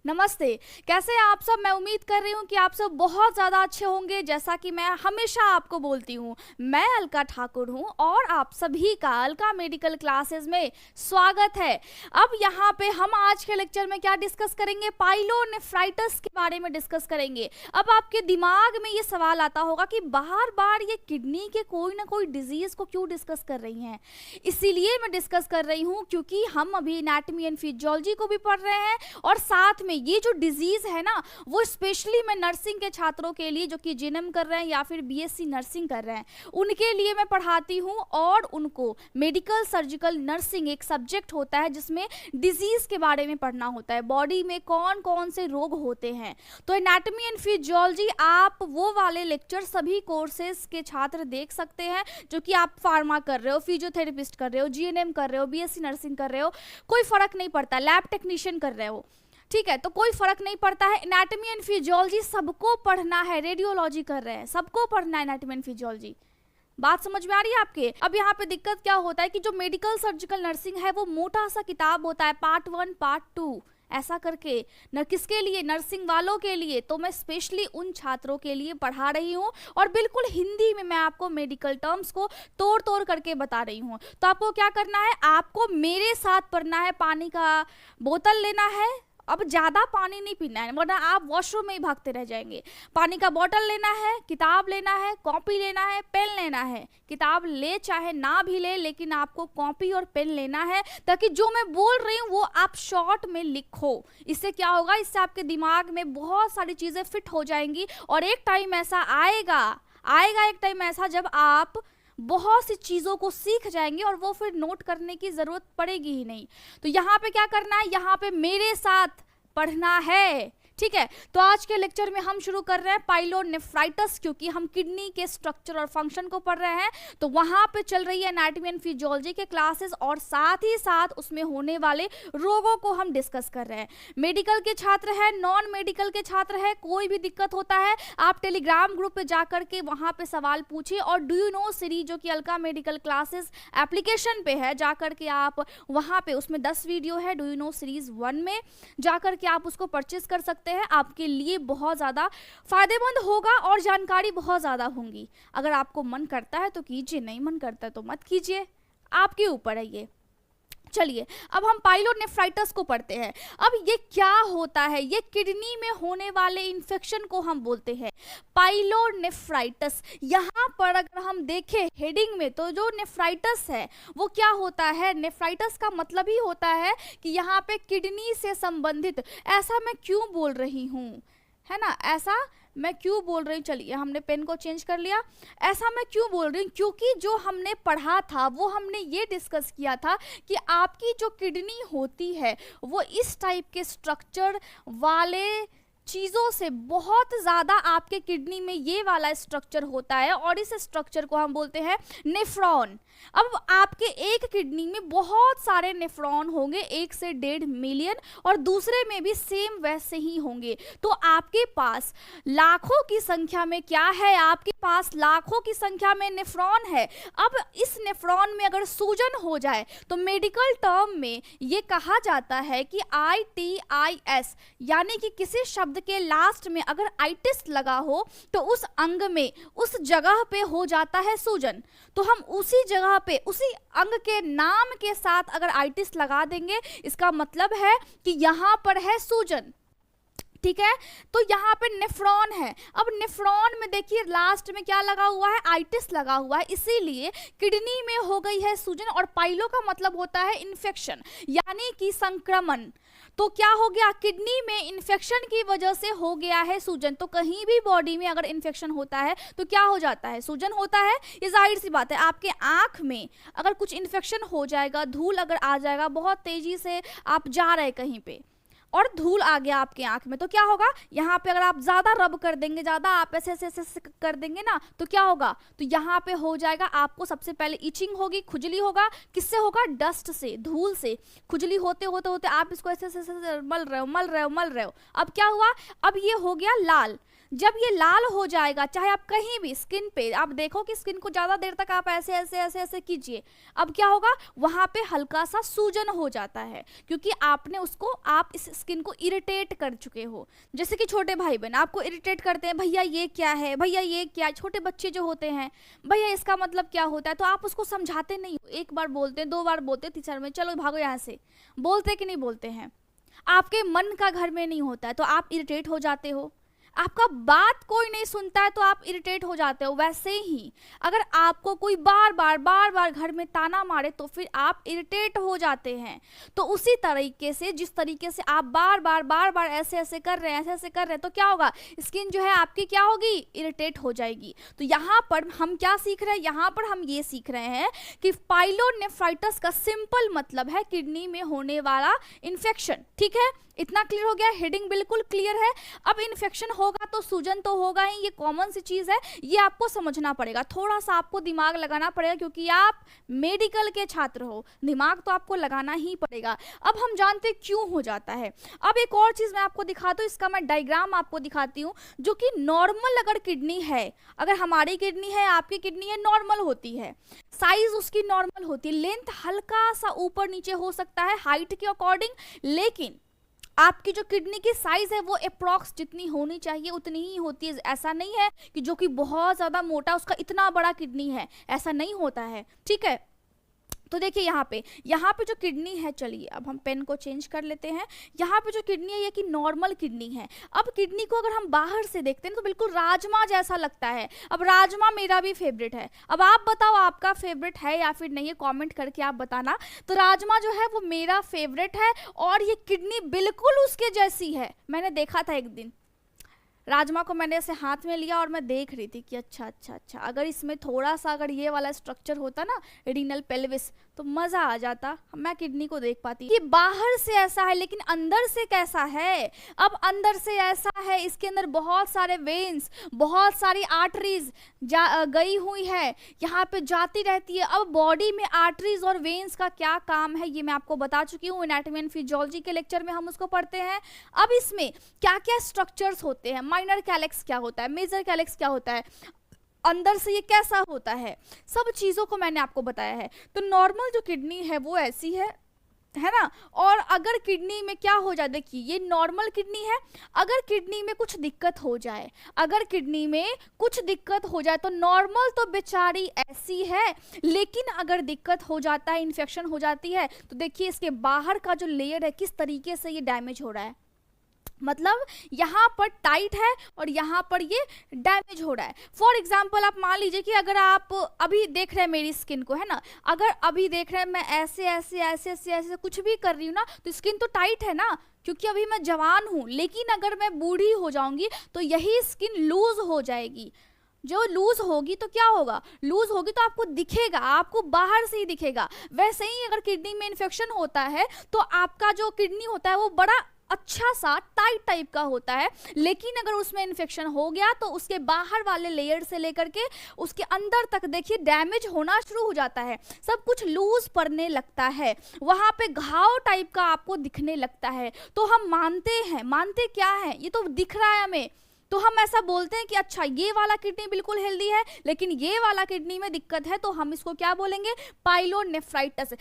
नमस्ते। कैसे हैं आप सब? मैं उम्मीद कर रही हूँ कि आप सब बहुत ज़्यादा अच्छे होंगे। जैसा कि मैं हमेशा आपको बोलती हूँ, मैं अलका ठाकुर हूँ और आप सभी का अलका मेडिकल क्लासेस में स्वागत है। अब यहाँ पे हम आज के लेक्चर में क्या डिस्कस करेंगे? पाइलोनेफ्राइटिस के बारे में डिस्कस करेंगे। अब आपके दिमाग में ये सवाल आता होगा कि बार बार ये किडनी के कोई ना कोई डिजीज़ को क्यों डिस्कस कर रही हैं? इसीलिए मैं डिस्कस कर रही हूँ क्योंकि हम अभी एनाटॉमी एंड फिजियोलॉजी को भी पढ़ रहे हैं और साथ में ये जो डिजीज है ना, वो स्पेशली मैं नर्सिंग के छात्रों के लिए जो कि जीएनएम कर रहे हैं या फिर बीएससी नर्सिंग कर रहे हैं उनके लिए मैं पढ़ाती हूँ। और उनको मेडिकल सर्जिकल नर्सिंग एक सब्जेक्ट होता है जिसमें डिजीज के बारे में पढ़ना होता है, बॉडी में कौन कौन से रोग होते हैं। तो एनाटॉमी एंड फिजियोलॉजी आप वो वाले लेक्चर सभी कोर्सेज के छात्र देख सकते हैं जो कि आप फार्मा कर रहे हो, फिजियोथेरेपिस्ट कर रहे हो, जीएनएम कर रहे हो, बीएससी नर्सिंग कर रहे हो, कोई फर्क नहीं पड़ता, लैब टेक्नीशियन कर रहे हो, ठीक है, तो कोई फर्क नहीं पड़ता है। एनाटॉमी एंड फिजियोलॉजी सबको पढ़ना है, रेडियोलॉजी कर रहे हैं सबको पढ़ना है एनाटॉमी एंड फिजियोलॉजी। बात समझ में आ रही है आपके? अब यहाँ पे दिक्कत क्या होता है कि जो मेडिकल सर्जिकल नर्सिंग है वो मोटा सा किताब होता है, पार्ट 1 पार्ट 2 ऐसा करके न किसके लिए, नर्सिंग वालों के लिए। तो मैं स्पेशली उन छात्रों के लिए पढ़ा रही हूँ और बिल्कुल हिंदी में मैं आपको मेडिकल टर्म्स को तोड़ तोड़ करके बता रही हूँ। तो आपको क्या करना है, आपको मेरे साथ पढ़ना है, पानी का बोतल लेना है। अब ज़्यादा पानी नहीं पीना है वरना आप वॉशरूम में ही भागते रह जाएंगे। पानी का बोतल लेना है, किताब लेना है, कॉपी लेना है, पेन लेना है। किताब ले चाहे ना भी ले, लेकिन आपको कॉपी और पेन लेना है ताकि जो मैं बोल रही हूँ वो आप शॉर्ट में लिखो। इससे क्या होगा, इससे आपके दिमाग में बहुत सारी चीज़ें फिट हो जाएंगी और एक टाइम ऐसा आएगा एक टाइम ऐसा जब आप बहुत सी चीज़ों को सीख जाएंगे और वो फिर नोट करने की ज़रूरत पड़ेगी ही नहीं। तो यहाँ पे क्या करना है, यहाँ पे मेरे साथ पढ़ना है, ठीक है। तो आज के लेक्चर में हम शुरू कर रहे हैं पाइलोनेफ्राइटिस, क्योंकि हम किडनी के स्ट्रक्चर और फंक्शन को पढ़ रहे हैं। तो वहां पे चल रही है एनाटॉमी एंड फिजियोलॉजी के क्लासेस और साथ ही साथ उसमें होने वाले रोगों को हम डिस्कस कर रहे हैं। मेडिकल के छात्र हैं, नॉन मेडिकल के छात्र हैं, कोई भी दिक्कत होता है आप टेलीग्राम ग्रुप पे जाकर के वहां पे सवाल पूछिए। और डू यू नो सीरीज जो कि अलका मेडिकल क्लासेस एप्लीकेशन पे है, जाकर के आप वहां पे, उसमें 10 वीडियो है, डू यू नो सीरीज 1 में जाकर के आप उसको परचेज कर सकते हैं। आपके लिए बहुत ज़्यादा फायदेमंद होगा और जानकारी बहुत ज़्यादा होंगी। अगर आपको मन करता है तो कीजिए, नहीं मन करता है तो मत कीजिए, आपके ऊपर है ये। चलिए अब हम पाइलोनेफ्राइटिस को पढ़ते हैं। अब ये क्या होता है, ये किडनी में होने वाले इन्फेक्शन को हम बोलते हैं पाइलोनेफ्राइटिस। यहाँ पर अगर हम देखें हेडिंग में तो जो नेफ्राइटिस है वो क्या होता है, नेफ्राइटिस का मतलब ही होता है कि यहाँ पे किडनी से संबंधित, ऐसा मैं क्यों बोल रही हूँ, है ना, ऐसा मैं क्यों बोल रही हूँ। चलिए हमने पेन को चेंज कर लिया। ऐसा मैं क्यों बोल रही हूँ, क्योंकि जो हमने पढ़ा था वो हमने ये डिस्कस किया था कि आपकी जो किडनी होती है वो इस टाइप के स्ट्रक्चर वाले चीज़ों से बहुत ज़्यादा, आपके किडनी में ये वाला स्ट्रक्चर होता है और इस स्ट्रक्चर को हम बोलते हैं नेफ्रॉन। अब आपके एक किडनी में बहुत सारे नेफ्रॉन होंगे, 1 से 1.5 मिलियन, और दूसरे में भी सेम वैसे ही होंगे। तो आपके पास लाखों की संख्या में क्या है, आपके पास लाखों की संख्या में नेफ्रॉन है। अब इस नेफ्रॉन में अगर सूजन हो जाए तो मेडिकल टर्म में ये कहा जाता है कि ITIS, यानी कि किसी शब्द के लास्ट में अगर आइटिस लगा हो तो उस अंग में, उस जगह पे हो जाता है सूजन। तो हम उसी जगह पे, उसी अंग के नाम के साथ अगर आइटिस लगा देंगे, इसका मतलब है कि यहां पर है सूजन, ठीक है। तो यहाँ पे नेफ्रॉन है। अब नेफ्रॉन में देखिए लास्ट में क्या लगा हुआ है, आइटिस लगा हुआ है, इसीलिए किडनी में हो गई है सूजन। और पाइलो का मतलब होता है इन्फेक्शन, यानी कि संक्रमण। तो क्या हो गया, किडनी में इन्फेक्शन की वजह से हो गया है सूजन। तो कहीं भी बॉडी में अगर इन्फेक्शन होता है तो क्या हो जाता है, सूजन होता है। ये जाहिर सी बात है, आपके आंख में अगर कुछ इन्फेक्शन हो जाएगा, धूल अगर आ जाएगा, बहुत तेजी से आप जा रहे कहीं पे और धूल आ गया आपके आंख में, तो क्या होगा, यहाँ पे अगर आप ज़्यादा रब कर देंगे, ज़्यादा आप ऐसे ऐसे ऐसे कर देंगे ना, तो क्या होगा, तो यहाँ पे हो जाएगा, आपको सबसे पहले इचिंग होगी, खुजली होगा। किससे होगा, डस्ट से, धूल से। खुजली होते होते होते आप इसको ऐसे ऐसे मल रहे हो। अब क्या हुआ, अब ये हो गया लाल। जब ये लाल हो जाएगा, चाहे आप कहीं भी स्किन पे, आप देखो कि स्किन को ज़्यादा देर तक आप ऐसे ऐसे ऐसे ऐसे कीजिए, अब क्या होगा, वहाँ पे हल्का सा सूजन हो जाता है, क्योंकि आपने उसको, आप इस स्किन को इरिटेट कर चुके हो। जैसे कि छोटे भाई बहन आपको इरिटेट करते हैं, भैया ये क्या है, भैया ये क्या, छोटे बच्चे जो होते हैं, भैया इसका मतलब क्या होता है, तो आप उसको समझाते नहीं हो। एक बार बोलते हैं, 2 बार बोलते हैं, तीसरा में चलो भागो यहाँ से, बोलते कि नहीं बोलते हैं। आपके मन का घर में नहीं होता है तो आप इरिटेट हो जाते हो। आपका बात कोई नहीं सुनता है तो आप इरिटेट हो जाते हो। वैसे ही अगर आपको कोई बार बार घर में ताना मारे तो फिर आप इरिटेट हो जाते हैं। तो उसी तरीके से जिस तरीके से आप बार बार ऐसे ऐसे कर रहे हैं, ऐसे ऐसे कर रहे हैं, तो क्या होगा, स्किन जो है आपकी क्या होगी, इरिटेट हो जाएगी। तो यहाँ पर हम क्या सीख रहे हैं, यहाँ पर हम ये सीख रहे हैं कि पाइलोनेफ्राइटिस का सिंपल मतलब है किडनी में होने वाला इन्फेक्शन। ठीक है, इतना क्लियर हो गया, हेडिंग बिल्कुल क्लियर है। अब इन्फेक्शन होगा तो सूजन तो होगा ही, ये कॉमन सी चीज है, ये आपको समझना पड़ेगा। थोड़ा सा आपको दिमाग लगाना पड़ेगा क्योंकि आप मेडिकल के छात्र हो, दिमाग तो आपको लगाना ही पड़ेगा। अब हम जानते हैं क्यों हो जाता है। अब एक और चीज मैं आपको दिखाता हूँ, इसका मैं डायग्राम आपको दिखाती हूँ, जो कि नॉर्मल अगर किडनी है, अगर हमारी किडनी है, आपकी किडनी है, नॉर्मल होती है, साइज उसकी नॉर्मल होती है, लेंथ हल्का सा ऊपर नीचे हो सकता है हाइट के अकॉर्डिंग, लेकिन आपकी जो किडनी की साइज है वो अप्रॉक्स जितनी होनी चाहिए उतनी ही होती है। ऐसा नहीं है कि जो कि बहुत ज्यादा मोटा उसका इतना बड़ा किडनी है, ऐसा नहीं होता है। ठीक है, तो देखिए यहाँ पे जो किडनी है, चलिए अब हम पेन को चेंज कर लेते हैं। यहाँ पे जो किडनी है ये कि नॉर्मल किडनी है। अब किडनी को अगर हम बाहर से देखते हैं तो बिल्कुल राजमा जैसा लगता है। अब राजमा मेरा भी फेवरेट है, अब आप बताओ आपका फेवरेट है या फिर नहीं है, कमेंट करके आप बताना। तो राजमा जो है वो मेरा फेवरेट है और ये किडनी बिल्कुल उसके जैसी है। मैंने देखा था एक दिन राजमा को, मैंने ऐसे हाथ में लिया और मैं देख रही थी कि अच्छा अगर इसमें थोड़ा सा अगर ये वाला स्ट्रक्चर होता ना, रीनल पेल्विस, तो मजा आ जाता, मैं किडनी को देख पाती। ये बाहर से ऐसा है लेकिन अंदर से कैसा है। अब अंदर से ऐसा है, इसके अंदर बहुत सारे वेन्स, बहुत सारी आर्टरीज गई हुई है, यहाँ पे जाती रहती है। अब बॉडी में आर्टरीज और वेन्स का क्या काम है ये मैं आपको बता चुकी हूँ, एनाटॉमी एंड फिजियोलॉजी के लेक्चर में हम उसको पढ़ते हैं। अब इसमें क्या क्या स्ट्रक्चर्स होते हैं, माइनर कैलेक्स क्या होता है, मेजर कैलेक्स क्या होता है, अंदर से ये कैसा होता है, सब चीजों को मैंने आपको बताया है। तो नॉर्मल जो किडनी है वो ऐसी है ना। और अगर किडनी में क्या हो जाए, देखिए ये नॉर्मल किडनी है, अगर किडनी में कुछ दिक्कत हो जाए, अगर किडनी में कुछ दिक्कत हो जाए तो नॉर्मल तो बेचारी ऐसी है, लेकिन अगर दिक्कत हो जाता है, इन्फेक्शन हो जाती है, तो देखिए इसके बाहर का जो लेयर है किस तरीके से ये डैमेज हो रहा है। मतलब यहाँ पर टाइट है और यहाँ पर ये डैमेज हो रहा है। फॉर एग्जाम्पल आप मान लीजिए कि अगर आप अभी देख रहे हैं मेरी स्किन को, है ना, अगर अभी देख रहे हैं मैं ऐसे ऐसे ऐसे ऐसे ऐसे कुछ भी कर रही हूँ ना, तो स्किन तो टाइट है ना, क्योंकि अभी मैं जवान हूँ। लेकिन अगर मैं बूढ़ी हो जाऊंगी तो यही स्किन लूज हो जाएगी। जो लूज होगी तो क्या होगा, लूज होगी तो आपको दिखेगा, आपको बाहर से ही दिखेगा। वैसे ही अगर किडनी में इन्फेक्शन होता है तो आपका जो किडनी होता है वो बड़ा अच्छा सा टाइट टाइप का होता है, लेकिन अगर उसमें इन्फेक्शन हो गया तो उसके बाहर वाले लेयर से लेकर के उसके अंदर तक देखिए डैमेज होना शुरू हो जाता है, सब कुछ लूज पड़ने लगता है, वहां पे घाव टाइप का आपको दिखने लगता है। तो हम मानते क्या है, ये तो दिख रहा है हमें, तो हम ऐसा बोलते हैं कि अच्छा ये वाला किडनी बिल्कुल हेल्दी है लेकिन ये वाला किडनी में दिक्कत है, तो हम इसको क्या बोलेंगे, पाइलोनेफ्राइटिस।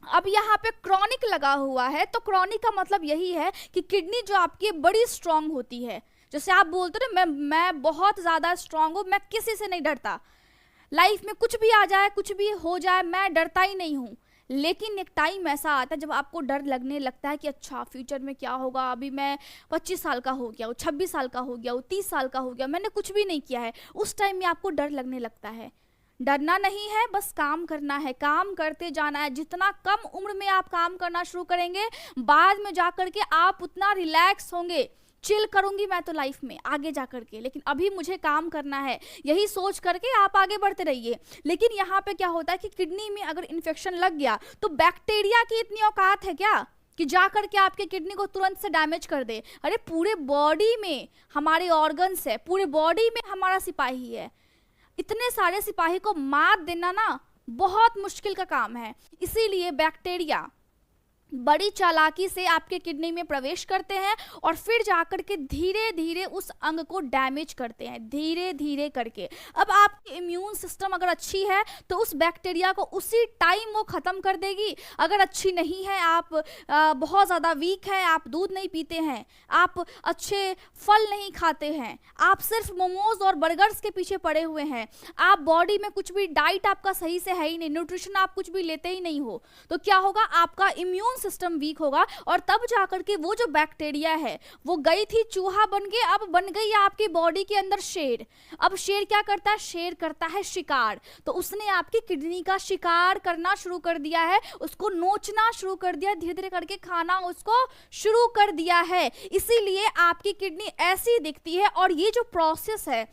अब यहाँ पे क्रॉनिक लगा हुआ है, तो क्रॉनिक का मतलब यही है कि किडनी जो आपकी बड़ी स्ट्रांग होती है। जैसे आप बोलते हो ना मैं बहुत ज्यादा स्ट्रांग हूँ, मैं किसी से नहीं डरता, लाइफ में कुछ भी आ जाए, कुछ भी हो जाए, मैं डरता ही नहीं हूँ। लेकिन एक टाइम ऐसा आता है जब आपको डर लगने लगता है कि अच्छा फ्यूचर में क्या होगा, अभी मैं 25 साल का हो गया हूँ, 26 साल का हो गया हूँ, 30 साल का हो गया, मैंने कुछ भी नहीं किया है। उस टाइम में आपको डर लगने लगता है। डरना नहीं है, बस काम करना है, काम करते जाना है। जितना कम उम्र में आप काम करना शुरू करेंगे, बाद में जाकर के आप उतना रिलैक्स होंगे। चिल करूंगी मैं तो लाइफ में आगे जाकर के, लेकिन अभी मुझे काम करना है, यही सोच करके आप आगे बढ़ते रहिए। लेकिन यहाँ पे क्या होता है कि किडनी में अगर इन्फेक्शन लग गया तो बैक्टीरिया की इतनी औकात है क्या कि जाकर के आपके किडनी को तुरंत से डैमेज कर दे। अरे पूरे बॉडी में हमारे ऑर्गन्स है, पूरे बॉडी में हमारा सिपाही है, इतने सारे सिपाही को मात देना ना बहुत मुश्किल का काम है। इसीलिए बैक्टीरिया बड़ी चालाकी से आपके किडनी में प्रवेश करते हैं और फिर जाकर के धीरे धीरे उस अंग को डैमेज करते हैं, धीरे धीरे करके। अब आपकी इम्यून सिस्टम अगर अच्छी है तो उस बैक्टीरिया को उसी टाइम वो ख़त्म कर देगी। अगर अच्छी नहीं है, आप बहुत ज़्यादा वीक हैं, आप दूध नहीं पीते हैं, आप अच्छे फल नहीं खाते हैं, आप सिर्फ मोमोज और बर्गर्स के पीछे पड़े हुए हैं, आप बॉडी में कुछ भी डाइट आपका सही से है ही नहीं, न्यूट्रिशन आप कुछ भी लेते ही नहीं हो, तो क्या होगा, आपका इम्यून सिस्टम वीक होगा और तब जाकर के वो जो बैक्टीरिया है वो गई थी चूहा बन के, अब बन गई आपकी बॉडी के अंदर शेर। अब शेर क्या करता है, शेर करता है शिकार। तो उसने आपकी किडनी का शिकार करना शुरू कर दिया है, उसको नोचना शुरू कर दिया, धीरे धीरे करके खाना उसको शुरू कर दिया है। इसीलिए आपकी किडनी ऐसी दिखती है। और ये जो प्रोसेस है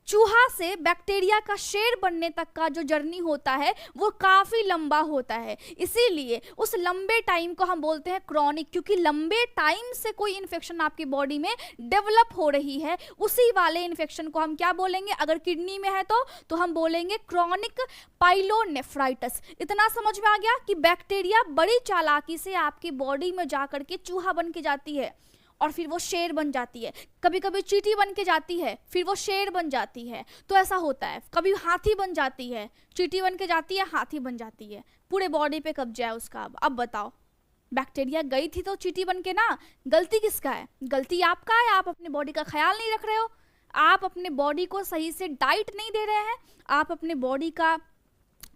चूहा से बैक्टीरिया का शेर बनने तक का जो जर्नी होता है वो काफ़ी लंबा होता है। इसीलिए उस लंबे टाइम को हम बोलते हैं क्रॉनिक, क्योंकि लंबे टाइम से कोई इन्फेक्शन आपकी बॉडी में डेवलप हो रही है, उसी वाले इन्फेक्शन को हम क्या बोलेंगे, अगर किडनी में है तो हम बोलेंगे क्रॉनिक पाइलोनेफ्राइटिस। इतना समझ में आ गया कि बैक्टीरिया बड़ी चालाकी से आपकी बॉडी में जाकर के चूहा बन के जाती है और फिर वो शेर बन जाती है, कभी कभी चींटी बन के जाती है, फिर वो शेर बन जाती है। तो ऐसा होता है, कभी हाथी बन जाती है, चींटी बन के जाती है, हाथी बन जाती है, पूरे बॉडी पे कब्जा है उसका। अब बताओ, बैक्टीरिया गई थी तो चींटी बन के ना, गलती किसका है, गलती आपका है। आप अपने बॉडी का ख्याल नहीं रख रहे हो, आप अपने बॉडी को सही से डाइट नहीं दे रहे हैं, आप अपने बॉडी का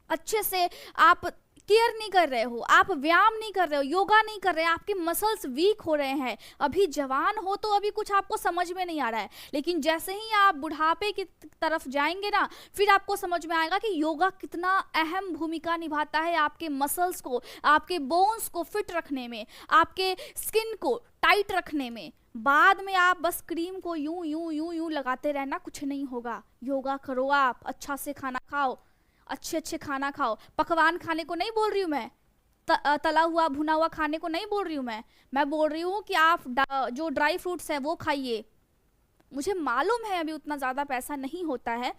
अच्छे से आप केयर नहीं कर रहे हो, आप व्यायाम नहीं कर रहे हो, योगा नहीं कर रहे हैं, आपके मसल्स वीक हो रहे हैं। अभी जवान हो तो अभी कुछ आपको समझ में नहीं आ रहा है, लेकिन जैसे ही आप बुढ़ापे की तरफ जाएंगे ना, फिर आपको समझ में आएगा कि योगा कितना अहम भूमिका निभाता है आपके मसल्स को, आपके बोन्स को फिट रखने में, आपके स्किन को टाइट रखने में। बाद में आप बस क्रीम को यूं यूं यूं यूं लगाते रहना, कुछ नहीं होगा। योगा करो, आप अच्छा से खाना खाओ, अच्छे अच्छे खाना खाओ। पकवान खाने को नहीं बोल रही हूँ मैं, तला हुआ भुना हुआ खाने को नहीं बोल रही हूँ मैं बोल रही हूँ कि आप जो ड्राई फ्रूट्स हैं वो खाइए। मुझे मालूम है अभी उतना ज़्यादा पैसा नहीं होता है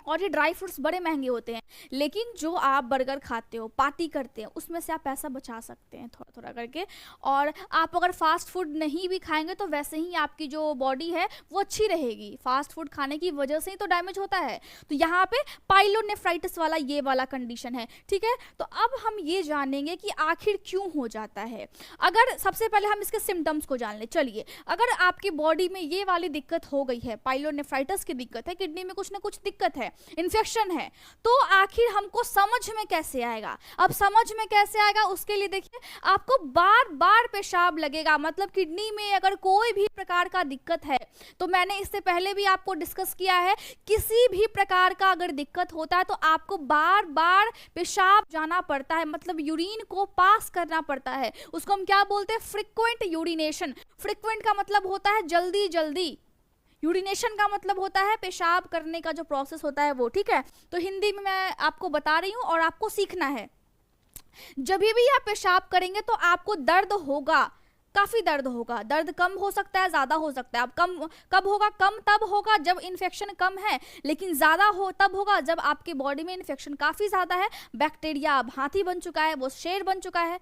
और ये ड्राई फ्रूट्स बड़े महंगे होते हैं, लेकिन जो आप बर्गर खाते हो, पार्टी करते हैं, उसमें से आप पैसा बचा सकते हैं थोड़ा थोड़ा करके। और आप अगर फास्ट फूड नहीं भी खाएंगे तो वैसे ही आपकी जो बॉडी है वो अच्छी रहेगी। फास्ट फूड खाने की वजह से ही तो डैमेज होता है। तो यहाँ पे पाइलोनेफ्राइटिस वाला ये वाला कंडीशन है, ठीक है। तो अब हम ये जानेंगे कि आखिर क्यों हो जाता है। अगर सबसे पहले हम इसके सिम्टम्स को जान ले, चलिए। अगर आपकी बॉडी में ये वाली दिक्कत हो गई है, पाइलोनेफ्राइटिस की दिक्कत है, किडनी में कुछ ना कुछ दिक्कत है, इन्फेक्शन है, तो आखिर हमको समझ में कैसे आएगा। अब समझ में कैसे आएगा, उसके लिए देखिए, आपको बार बार पेशाब लगेगा। मतलब किडनी में अगर कोई भी प्रकार का दिक्कत है, तो मैंने इससे पहले भी आपको डिस्कस किया है, किसी भी प्रकार का अगर दिक्कत होता है तो आपको बार बार पेशाब जाना पड़ता है, मतलब यूरिन को पास करना पड़ता है। उसको हम क्या बोलते हैं, फ्रीक्वेंट यूरिनेशन। फ्रीक्वेंट का मतलब होता है जल्दी जल्दी, यूरिनेशन का मतलब होता है पेशाब करने का जो प्रोसेस होता है वो, ठीक है। तो हिंदी में मैं आपको बता रही हूँ और आपको सीखना है। जब भी आप पेशाब करेंगे तो आपको दर्द होगा, काफ़ी दर्द होगा। दर्द कम हो सकता है, ज़्यादा हो सकता है। अब कम कब होगा, कम तब होगा जब इन्फेक्शन कम है, लेकिन ज़्यादा हो तब होगा जब आपकी बॉडी में इन्फेक्शन काफ़ी ज़्यादा है, बैक्टीरिया अब हाथी बन चुका है, वो शेर बन चुका है,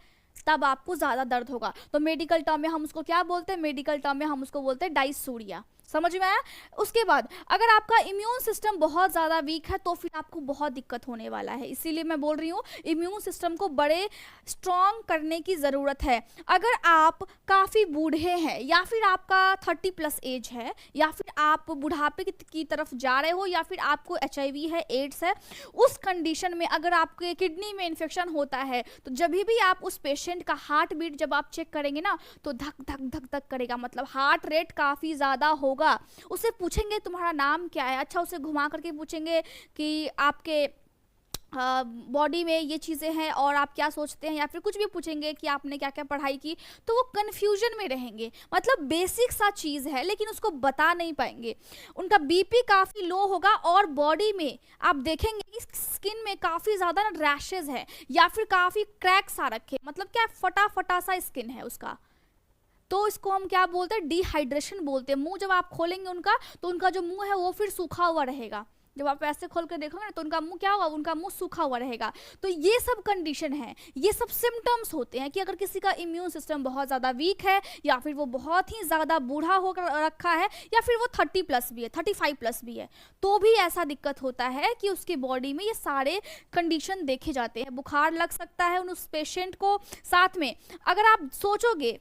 तब आपको ज़्यादा दर्द होगा। तो मेडिकल टर्म में हम उसको क्या बोलते हैं, मेडिकल टर्म में हम उसको बोलते हैं डायसूरिया। समझ में आया। उसके बाद अगर आपका इम्यून सिस्टम बहुत ज़्यादा वीक है तो फिर आपको बहुत दिक्कत होने वाला है। इसीलिए मैं बोल रही हूँ इम्यून सिस्टम को बड़े स्ट्रॉन्ग करने की ज़रूरत है। अगर आप काफ़ी बूढ़े हैं या फिर आपका 30+ एज है या फिर आप बुढ़ापे की तरफ जा रहे हो या फिर आपको HIV है, एड्स है, उस कंडीशन में अगर आपके किडनी में इन्फेक्शन होता है तो जब भी आप उस पेशेंट का हार्ट बीट जब आप चेक करेंगे ना तो धक धक धक धक करेगा, मतलब हार्ट रेट काफ़ी ज़्यादा होगा। उसे पूछेंगे तुम्हारा नाम क्या है, अच्छा उसे घुमा करके पूछेंगे कि आपके बॉडी में ये चीज़ें हैं और आप क्या सोचते हैं, या फिर कुछ भी पूछेंगे कि आपने क्या क्या पढ़ाई की, तो वो कन्फ्यूजन में रहेंगे। मतलब बेसिक सा चीज़ है लेकिन उसको बता नहीं पाएंगे। उनका बीपी काफ़ी लो होगा और बॉडी में आप देखेंगे कि स्किन में काफ़ी ज़्यादा रैशेज है या फिर काफ़ी क्रैक्स आ रखे, मतलब क्या फटा फटा सा स्किन है उसका। तो इसको हम क्या बोलते हैं, डिहाइड्रेशन बोलते हैं। मुंह जब आप खोलेंगे उनका तो उनका जो मुंह है वो फिर सूखा हुआ रहेगा, जब आप ऐसे खोल कर देखोगे ना तो उनका मुंह क्या होगा, उनका मुंह सूखा हुआ रहेगा। तो ये सब कंडीशन है, ये सब सिम्टम्स होते हैं कि अगर किसी का इम्यून सिस्टम बहुत ज़्यादा वीक है, या फिर वो बहुत ही ज़्यादा बूढ़ा हो रखा है, या फिर वो 30+ भी है, 35+ भी है, तो भी ऐसा दिक्कत होता है कि उसकी बॉडी में ये सारे कंडीशन देखे जाते हैं। बुखार लग सकता है उस पेशेंट को। साथ में अगर आप सोचोगे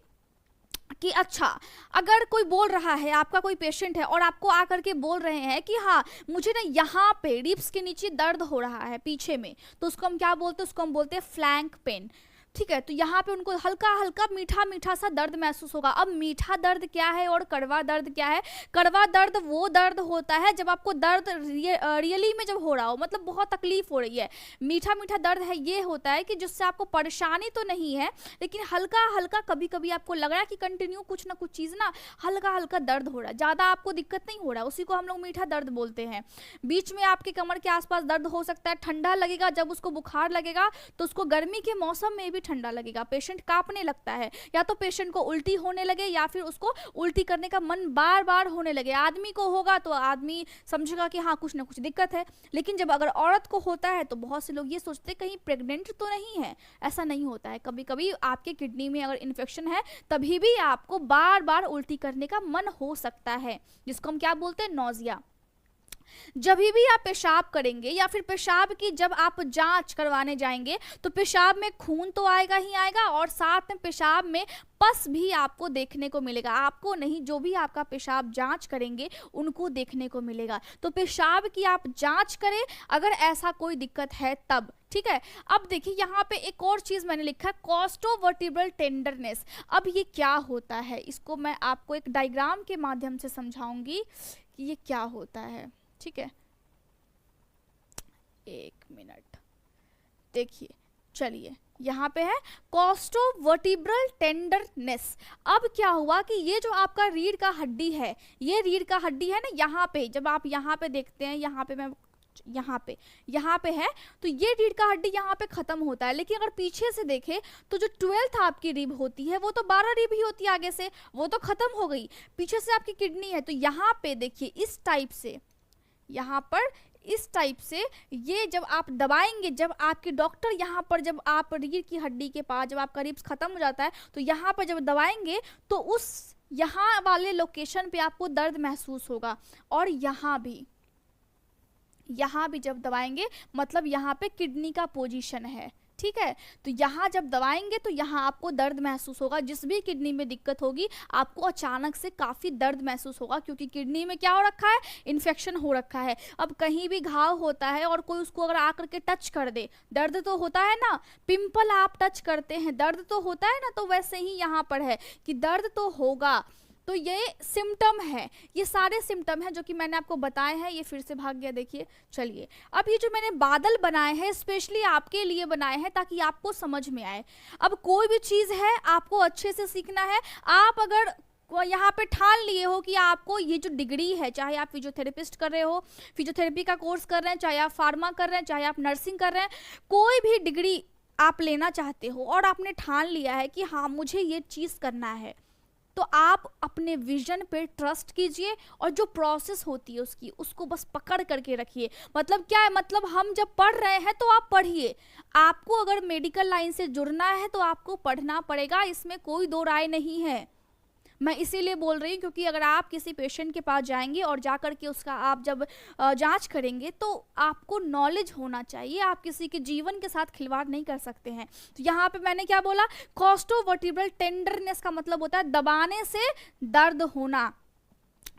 कि अच्छा, अगर कोई बोल रहा है, आपका कोई पेशेंट है और आपको आकर के बोल रहे हैं कि हाँ मुझे ना यहाँ पे रिब्स के नीचे दर्द हो रहा है पीछे में, तो उसको हम क्या बोलते हैं, उसको हम बोलते हैं फ्लैंक पेन। ठीक है, तो यहाँ पे उनको हल्का हल्का मीठा मीठा सा दर्द महसूस होगा। अब मीठा दर्द क्या है और कड़वा दर्द क्या है? कड़वा दर्द वो दर्द होता है जब आपको दर्द रियली में जब हो रहा हो, मतलब बहुत तकलीफ हो रही है। मीठा मीठा दर्द है ये होता है कि जिससे आपको परेशानी तो नहीं है, लेकिन हल्का हल्का कभी कभी आपको लग रहा है कि कंटिन्यू कुछ ना कुछ चीज़ ना हल्का हल्का दर्द हो रहा है, ज़्यादा आपको दिक्कत नहीं हो रहा है, उसी को हम लोग मीठा दर्द बोलते हैं। बीच में आपके कमर के आसपास दर्द हो सकता है, ठंडा लगेगा, जब उसको बुखार लगेगा तो उसको गर्मी के मौसम में भी ठंडा लगेगा, पेशेंट कांपने लगता है, या तो पेशेंट को उल्टी होने लगे या फिर उसको उल्टी करने का मन बार बार होने लगे। आदमी को होगा तो आदमी समझेगा कि हाँ कुछ ना कुछ दिक्कत है, लेकिन जब अगर औरत को होता है तो बहुत से लोग ये सोचते हैं कहीं प्रेग्नेंट तो नहीं है। ऐसा नहीं होता है, कभी कभी आपके किडनी में अगर इन्फेक्शन है तभी भी आपको बार बार उल्टी करने का मन हो सकता है, जिसको हम क्या बोलते हैं, नौजिया। जब भी आप पेशाब करेंगे या फिर पेशाब की जब आप जांच करवाने जाएंगे तो पेशाब में खून तो आएगा ही आएगा, और साथ में पेशाब में पस भी आपको देखने को मिलेगा। आपको नहीं, जो भी आपका पेशाब जांच करेंगे उनको देखने को मिलेगा। तो पेशाब की आप जांच करें अगर ऐसा कोई दिक्कत है तब। ठीक है, अब देखिए यहाँ पे एक और चीज मैंने लिखा है, कॉस्टोवर्टिब्रल टेंडरनेस। अब ये क्या होता है, इसको मैं आपको एक डायग्राम के माध्यम से समझाऊंगी कि ये क्या होता है। ठीक है, एक मिनट, देखिए, चलिए यहाँ पे है कॉस्टोवर्टिब्रल टेंडरनेस। अब क्या हुआ कि ये जो आपका रीढ़ का हड्डी है, ये रीढ़ का हड्डी है ना, यहाँ पे जब आप यहाँ पे देखते हैं, यहाँ पे मैं यहाँ पे है, तो ये रीढ़ का हड्डी यहाँ पे खत्म होता है। लेकिन अगर पीछे से देखें तो जो 12th आपकी रिब होती है वो तो 12 रिब ही होती है, आगे से वो तो खत्म हो गई। पीछे से आपकी किडनी है, तो यहाँ पे देखिए इस टाइप से, यहाँ पर इस टाइप से ये जब आप दबाएंगे, जब आपके डॉक्टर यहाँ पर, जब आप रीढ़ की हड्डी के पास जब आपका रिब्स खत्म हो जाता है तो यहाँ पर जब दबाएंगे तो उस यहाँ वाले लोकेशन पे आपको दर्द महसूस होगा, और यहाँ भी जब दबाएंगे मतलब यहाँ पे किडनी का पोजीशन है। ठीक है, तो यहाँ जब दबाएंगे तो यहाँ आपको दर्द महसूस होगा। जिस भी किडनी में दिक्कत होगी आपको अचानक से काफ़ी दर्द महसूस होगा, क्योंकि किडनी में क्या हो रखा है, इन्फेक्शन हो रखा है। अब कहीं भी घाव होता है और कोई उसको अगर आकर के टच कर दे, दर्द तो होता है ना। पिंपल आप टच करते हैं, दर्द तो होता है ना, तो वैसे ही यहाँ पर है कि दर्द तो होगा। तो ये सिम्टम है, ये सारे सिम्टम हैं जो कि मैंने आपको बताए हैं। ये फिर से भाग गया, देखिए। चलिए, अब ये जो मैंने बादल बनाए हैं स्पेशली आपके लिए बनाए हैं ताकि आपको समझ में आए। अब कोई भी चीज़ है आपको अच्छे से सीखना है। आप अगर यहाँ पे ठान लिए हो कि आपको ये जो डिग्री है, चाहे आप फिजियोथेरेपिस्ट कर रहे हो, फिजियोथेरेपी का कोर्स कर रहे हैं, चाहे आप फार्मा कर रहे हैं, चाहे आप नर्सिंग कर रहे हैं, कोई भी डिग्री आप लेना चाहते हो और आपने ठान लिया है कि हाँ मुझे ये चीज़ करना है, तो आप अपने विजन पे ट्रस्ट कीजिए और जो प्रोसेस होती है उसको बस पकड़ करके रखिए। मतलब क्या है, मतलब हम जब पढ़ रहे हैं तो आप पढ़िए। आपको अगर मेडिकल लाइन से जुड़ना है तो आपको पढ़ना पड़ेगा, इसमें कोई दो राय नहीं है। मैं इसीलिए बोल रही हूँ क्योंकि अगर आप किसी पेशेंट के पास जाएंगे और जाकर के उसका आप जब जांच करेंगे तो आपको नॉलेज होना चाहिए। आप किसी के जीवन के साथ खिलवाड़ नहीं कर सकते हैं। तो यहाँ पे मैंने क्या बोला, कॉस्टोवर्टिब्रल टेंडरनेस का मतलब होता है दबाने से दर्द होना,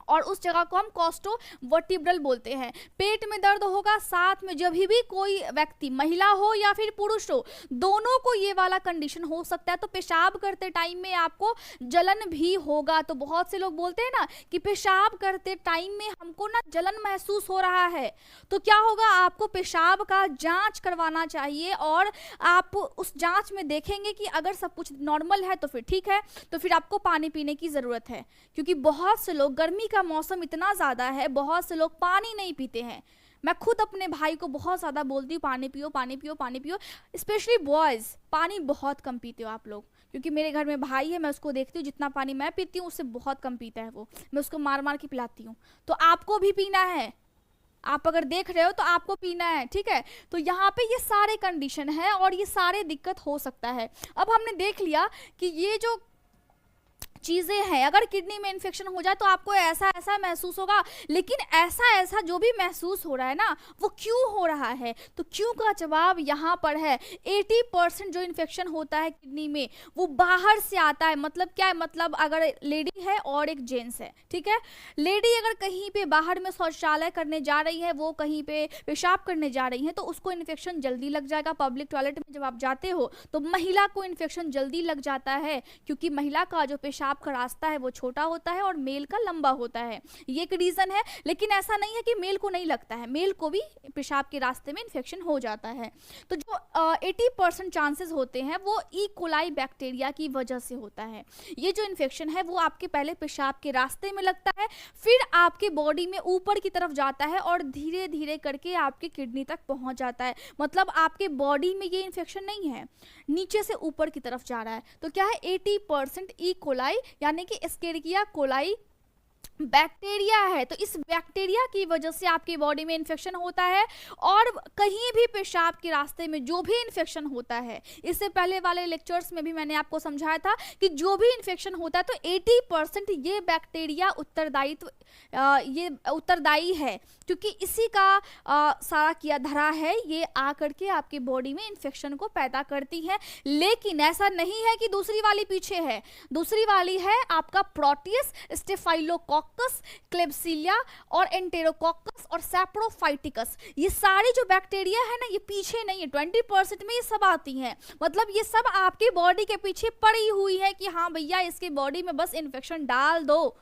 और उस जगह को हम कॉस्टोवर्टिब्रल बोलते हैं। पेट में दर्द होगा, साथ में जब भी कोई व्यक्ति, महिला हो या फिर पुरुष हो, दोनों को ये वाला कंडीशन हो सकता है। तो पेशाब करते टाइम में आपको जलन भी होगा। तो बहुत से लोग बोलते हैं ना कि पेशाब करते टाइम में हमको ना जलन महसूस हो रहा है, तो क्या होगा, आपको पेशाब का जांच करवाना चाहिए और आप उस जांच में देखेंगे कि अगर सब कुछ नॉर्मल है तो फिर ठीक है, तो फिर आपको पानी पीने की ज़रूरत है। क्योंकि बहुत से लोग, गर्मी का मौसम इतना ज़्यादा है, बहुत से लोग पानी नहीं पीते हैं। मैं खुद अपने भाई को बहुत ज़्यादा बोलती हूँ पानी पियो पानी पियो पानी पियो, स्पेशली बॉयज़। पानी बहुत कम पीते हो आप लोग, क्योंकि मेरे घर में भाई है, मैं उसको देखती हूँ जितना पानी मैं पीती हूँ उससे बहुत कम पीता है वो। मैं उसको मार मार के पिलाती हूँ। तो आपको भी पीना है, आप अगर देख रहे हो तो आपको पीना है, ठीक है। तो यहाँ पे ये सारे कंडीशन है और ये सारे दिक्कत हो सकता है। अब हमने देख लिया कि ये जो चीज़ें हैं, अगर किडनी में इन्फेक्शन हो जाए तो आपको ऐसा ऐसा महसूस होगा, लेकिन ऐसा ऐसा जो भी महसूस हो रहा है ना, वो क्यों हो रहा है? तो क्यों का जवाब यहाँ पर है। 80% जो इन्फेक्शन होता है किडनी में वो बाहर से आता है। मतलब क्या है? मतलब अगर लेडी है और एक जेंट्स है, ठीक है, लेडी अगर कहीं पे बाहर में शौचालय करने जा रही है, वो कहीं पे पेशाब करने जा रही है, तो उसको इन्फेक्शन जल्दी लग जाएगा। पब्लिक टॉयलेट में जब आप जाते हो तो महिला को इन्फेक्शन जल्दी लग जाता है, क्योंकि महिला का जो पेशाब का रास्ता है वो छोटा होता है और मेल का लंबा होता है। ये एक रीजन है। लेकिन ऐसा नहीं है कि मेल को नहीं लगता है, मेल को भी पेशाब के रास्ते में इन्फेक्शन हो जाता है। तो जो 80% चांसेस होते हैं वो ई कोलाई बैक्टीरिया की वजह से होता है। ये जो इन्फेक्शन है वो आपके पहले पेशाब के रास्ते में लगता है, फिर आपके बॉडी में ऊपर की तरफ जाता है और धीरे धीरे करके आपके किडनी तक पहुंच जाता है। मतलब आपके बॉडी में ये इन्फेक्शन नहीं है, नीचे से ऊपर की तरफ जा रहा है। तो क्या है? 80% ई कोलाई यानी कि एस्केरिकिया कोलाई बैक्टीरिया है। तो इस बैक्टीरिया की वजह से आपकी बॉडी में इन्फेक्शन होता है। और कहीं भी पेशाब के रास्ते में जो भी इन्फेक्शन होता है, इससे पहले वाले लेक्चर्स में भी मैंने आपको समझाया था कि जो भी इन्फेक्शन होता है तो 80% ये बैक्टीरिया उत्तरदायी है, क्योंकि इसी का सारा किया धरा है, ये आकर के आपकी बॉडी में इन्फेक्शन को पैदा करती है। लेकिन ऐसा नहीं है कि दूसरी वाली पीछे है। दूसरी वाली है आपका प्रोटियस, स्टेफाइलोकोकस, क्लेब्सिलिया और एंटेरोकोकस और सैप्रोफाइटिकस। ये सारी जो बैक्टीरिया है ना, ये पीछे नहीं है। 20% में ये सब आती हैं। मतलब ये सब आपकी बॉडी के पीछे पड़ी हुई है कि हाँ भैया इसकी बॉडी में बस इन्फेक्शन डाल दो,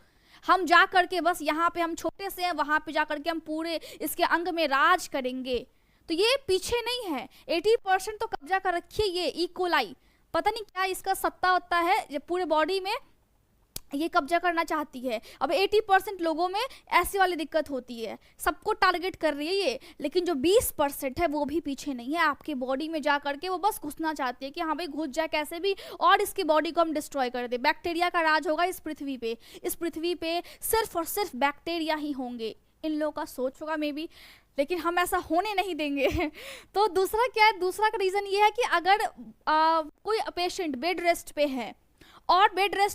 हम जा करके बस यहाँ पे हम छोटे से हैं, वहाँ पे जा करके हम पूरे इसके अंग में राज करेंगे। तो ये पीछे नहीं है। 80% तो कब्जा कर रखिए ये ई कोलाई। पता नहीं क्या इसका सत्ता होता है, पूरे बॉडी में ये कब्जा करना चाहती है। अब 80% लोगों में ऐसी वाली दिक्कत होती है, सबको टारगेट कर रही है ये। लेकिन जो 20% है वो भी पीछे नहीं है, आपके बॉडी में जा करके वो बस घुसना चाहती है कि हाँ भाई घुस जाए कैसे भी और इसकी बॉडी को हम डिस्ट्रॉय कर दे। बैक्टीरिया का राज होगा इस पृथ्वी पे। इस पृथ्वी पे सिर्फ और सिर्फ बैक्टीरिया ही होंगे। इन लोगों का सोच होगा मे बी, लेकिन हम ऐसा होने नहीं देंगे। तो दूसरा क्या है? दूसरा का रीज़न ये है कि अगर कोई पेशेंट बेड रेस्ट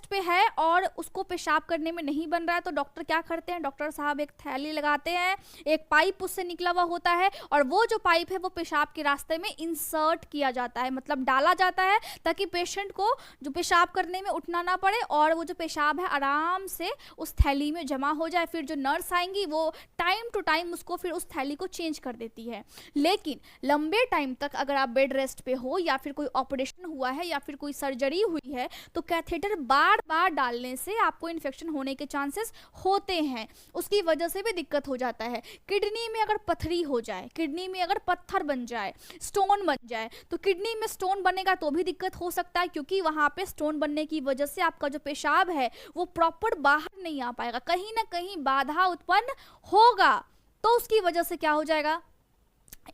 पे है और उसको पेशाब करने में नहीं बन रहा है, तो डॉक्टर क्या करते हैं? डॉक्टर साहब एक थैली लगाते हैं, एक पाइप उससे निकला हुआ होता है, और वो जो पाइप है वो पेशाब के रास्ते में इंसर्ट किया जाता है, मतलब डाला जाता है, ताकि पेशेंट को जो पेशाब करने में उठना ना पड़े और वो जो पेशाब है आराम से उस थैली में जमा हो जाए। फिर जो नर्स आएंगी वो टाइम टू टाइम उसको फिर उस थैली को चेंज कर देती है। लेकिन लंबे टाइम तक अगर आप बेड रेस्ट पे हो या फिर कोई ऑपरेशन हुआ है या फिर कोई सर्जरी हुई है, तो कैथेटर बार बार डालने से आपको इन्फेक्शन होने के चांसेस होते हैं। उसकी वजह से भी दिक्कत हो जाता है। किडनी में अगर पथरी हो जाए, किडनी में अगर पत्थर बन जाए, स्टोन बन जाए, तो किडनी में स्टोन बनेगा तो भी दिक्कत हो सकता है, क्योंकि वहाँ पे स्टोन बनने की वजह से आपका जो पेशाब है वो प्रॉपर बाहर नहीं आ पाएगा, कहीं ना कहीं बाधा उत्पन्न होगा। तो उसकी वजह से क्या हो जाएगा?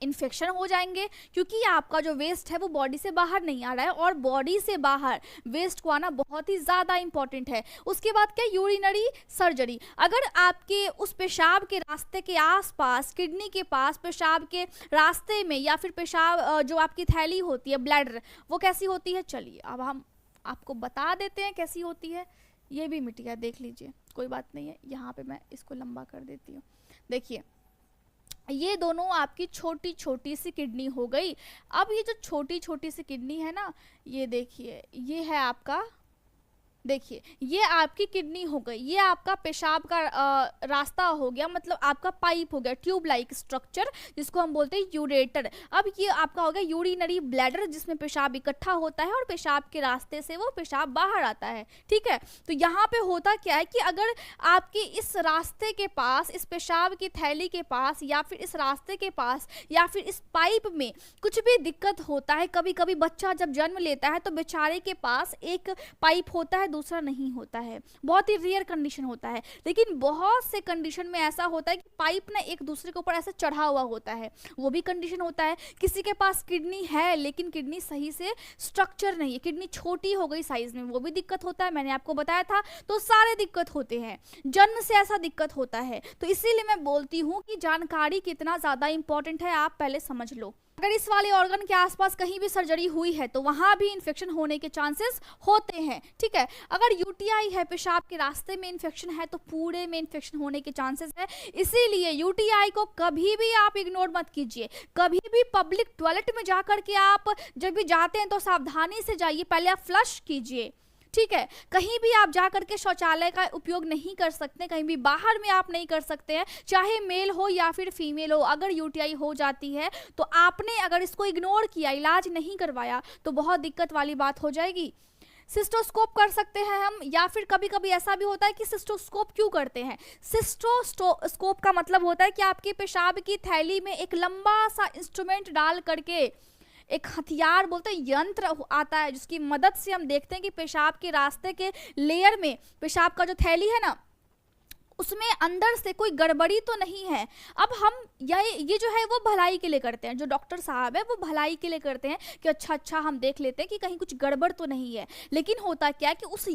इन्फेक्शन हो जाएंगे, क्योंकि आपका जो वेस्ट है वो बॉडी से बाहर नहीं आ रहा है, और बॉडी से बाहर वेस्ट को आना बहुत ही ज़्यादा इंपॉर्टेंट है। उसके बाद क्या? Urinary surgery. अगर आपके उस पेशाब के रास्ते के आसपास, किडनी के पास, पेशाब के रास्ते में या फिर पेशाब जो आपकी थैली होती है, ब्लैडर, वो कैसी होती है? चलिए अब हम आपको बता देते हैं कैसी होती है। ये भी मिट गया, देख लीजिए, कोई बात नहीं है। यहाँ पे मैं इसको लंबा कर देती हूँ। देखिए, ये दोनों आपकी छोटी छोटी सी किडनी हो गई। अब ये जो छोटी छोटी सी किडनी है ना, ये देखिए, ये है आपका, देखिए ये आपकी किडनी हो गई, ये आपका पेशाब का रास्ता हो गया, मतलब आपका पाइप हो गया, ट्यूब लाइक स्ट्रक्चर जिसको हम बोलते हैं यूरेटर। अब ये आपका हो गया यूरिनरी ब्लैडर, जिसमें पेशाब इकट्ठा होता है और पेशाब के रास्ते से वो पेशाब बाहर आता है। ठीक है, तो यहाँ पे होता क्या है कि अगर आपके इस रास्ते के पास, इस पेशाब की थैली के पास, या फिर इस रास्ते के पास, या फिर इस पाइप में कुछ भी दिक्कत होता है, कभी कभी बच्चा जब जन्म लेता है तो बेचारे के पास एक पाइप होता है, दूसरा नहीं होता है, बहुत ही रेयर कंडीशन होता है। लेकिन बहुत से कंडीशन में ऐसा होता है कि पाइप ना एक दूसरे के ऊपर ऐसे चढ़ा हुआ होता है, वो भी कंडीशन होता है। किसी के पास किडनी है लेकिन किडनी सही से स्ट्रक्चर नहीं है, किडनी छोटी हो गई साइज में, वो भी दिक्कत होता है, मैंने आपको बताया था। तो सारे दिक्कत होते हैं, जन्म से ऐसा दिक्कत होता है। तो इसीलिए मैं बोलती हूँ कि जानकारी कितना ज़्यादा इंपॉर्टेंट है, आप पहले समझ लो। अगर इस वाले ऑर्गन के आसपास कहीं भी सर्जरी हुई है तो वहां भी इन्फेक्शन होने के चांसेस होते हैं, ठीक है। अगर यूटीआई है, पेशाब के रास्ते में इन्फेक्शन है, तो पूरे में इन्फेक्शन होने के चांसेस है। इसीलिए यूटीआई को कभी भी आप इग्नोर मत कीजिए। कभी भी पब्लिक टॉयलेट में जाकर के आप जब भी जाते हैं तो सावधानी से जाइए, पहले आप फ्लश कीजिए, ठीक है। कहीं भी आप जा करके शौचालय का उपयोग नहीं कर सकते, कहीं भी बाहर में आप नहीं कर सकते हैं, चाहे मेल हो या फिर फीमेल हो। अगर यूटीआई हो जाती है तो आपने अगर इसको इग्नोर किया, इलाज नहीं करवाया, तो बहुत दिक्कत वाली बात हो जाएगी। सिस्टोस्कोप कर सकते हैं हम, या फिर कभी कभी ऐसा भी होता है कि सिस्टोस्कोप क्यों करते हैं। सिस्टोस्कोप का मतलब होता है कि आपके पेशाब की थैली में एक लंबा सा इंस्ट्रूमेंट डाल करके, एक हथियार बोलते हैं, यंत्र आता है जिसकी मदद से हम देखते हैं कि पेशाब के रास्ते के लेयर में पेशाब का जो थैली है ना, उसमें अंदर से कोई गड़बड़ी तो नहीं है। अब हम ये जो है वो भलाई के लिए करते हैं, जो डॉक्टर साहब है वो भलाई के लिए करते हैं कि अच्छा हम देख लेते हैं कि कहीं कुछ गड़बड़ तो नहीं है। लेकिन होता क्या है कि उस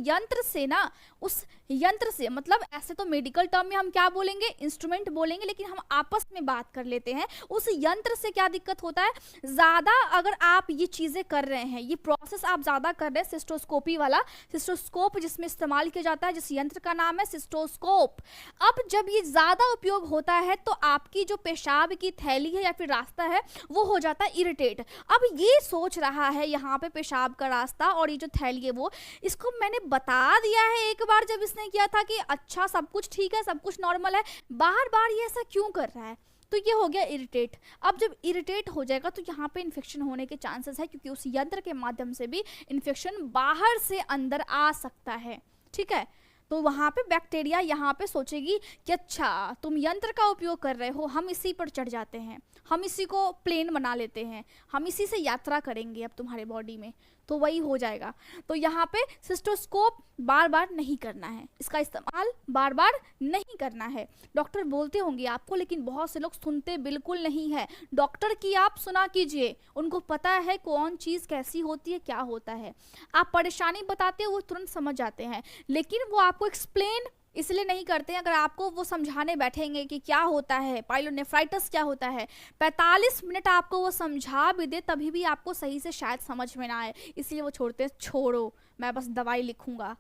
यंत्र से मतलब ऐसे तो मेडिकल टर्म में हम क्या बोलेंगे, इंस्ट्रूमेंट बोलेंगे, लेकिन हम आपस में बात कर लेते हैं। उस यंत्र से क्या दिक्कत होता है, ज़्यादा अगर आप ये चीज़ें कर रहे हैं, ये प्रोसेस आप ज़्यादा कर रहे हैं, सिस्टोस्कोपी वाला, सिस्टोस्कोप जिसमें इस्तेमाल किया जाता है, जिस यंत्र का नाम है सिस्टोस्कोप। अब जब ये ज्यादा उपयोग होता है तो आपकी जो पेशाब की थैली है या फिर रास्ता है वो हो जाता है इरिटेट। अब ये सोच रहा है यहाँ पे पेशाब का रास्ता और ये जो थैली है वो, इसको मैंने बता दिया है एक बार जब इसने किया था कि अच्छा सब कुछ ठीक है, सब कुछ नॉर्मल है, बार बार ये ऐसा क्यों कर रहा है, तो ये हो गया इरिटेट। अब जब इरिटेट हो जाएगा तो यहाँ पे इन्फेक्शन होने के चांसेस है, क्योंकि उस यंत्र के माध्यम से भी इन्फेक्शन बाहर से अंदर आ सकता है, ठीक है। तो वहाँ पे बैक्टीरिया यहाँ पे सोचेगी कि अच्छा तुम यंत्र का उपयोग कर रहे हो, हम इसी पर चढ़ जाते हैं, हम इसी को प्लेन बना लेते हैं, हम इसी से यात्रा करेंगे अब तुम्हारे बॉडी में, तो वही हो जाएगा। तो यहाँ पे सिस्टोस्कोप बार बार नहीं करना है, इसका इस्तेमाल बार बार नहीं करना है। डॉक्टर बोलते होंगे आपको, लेकिन बहुत से लोग सुनते बिल्कुल नहीं है। डॉक्टर की आप सुना कीजिए, उनको पता है कौन चीज़ कैसी होती है, क्या होता है। आप परेशानी बताते हो वो तुरंत समझ जाते हैं, लेकिन वो आपको एक्सप्लेन इसलिए नहीं करते हैं। अगर आपको वो समझाने बैठेंगे कि क्या होता है पाइलोनेफ्राइटिस, क्या होता है, 45 मिनट आपको वो समझा भी दे तभी भी आपको सही से शायद समझ में ना आए, इसलिए वो छोड़ते हैं, छोड़ो मैं बस दवाई लिखूंगा,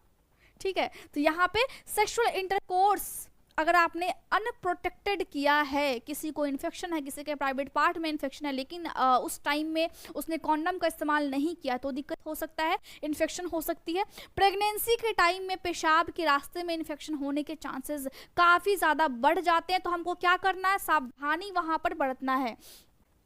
ठीक है। तो यहाँ पे सेक्सुअल इंटरकोर्स अगर आपने अनप्रोटेक्टेड किया है, किसी को इन्फेक्शन है, किसी के प्राइवेट पार्ट में इन्फेक्शन है, लेकिन उस टाइम में उसने कॉन्डम का इस्तेमाल नहीं किया, तो दिक्कत हो सकता है, इन्फेक्शन हो सकती है। प्रेगनेंसी के टाइम में पेशाब के रास्ते में इन्फेक्शन होने के चांसेस काफ़ी ज़्यादा बढ़ जाते हैं। तो हमको क्या करना है, सावधानी वहाँ पर बरतना है।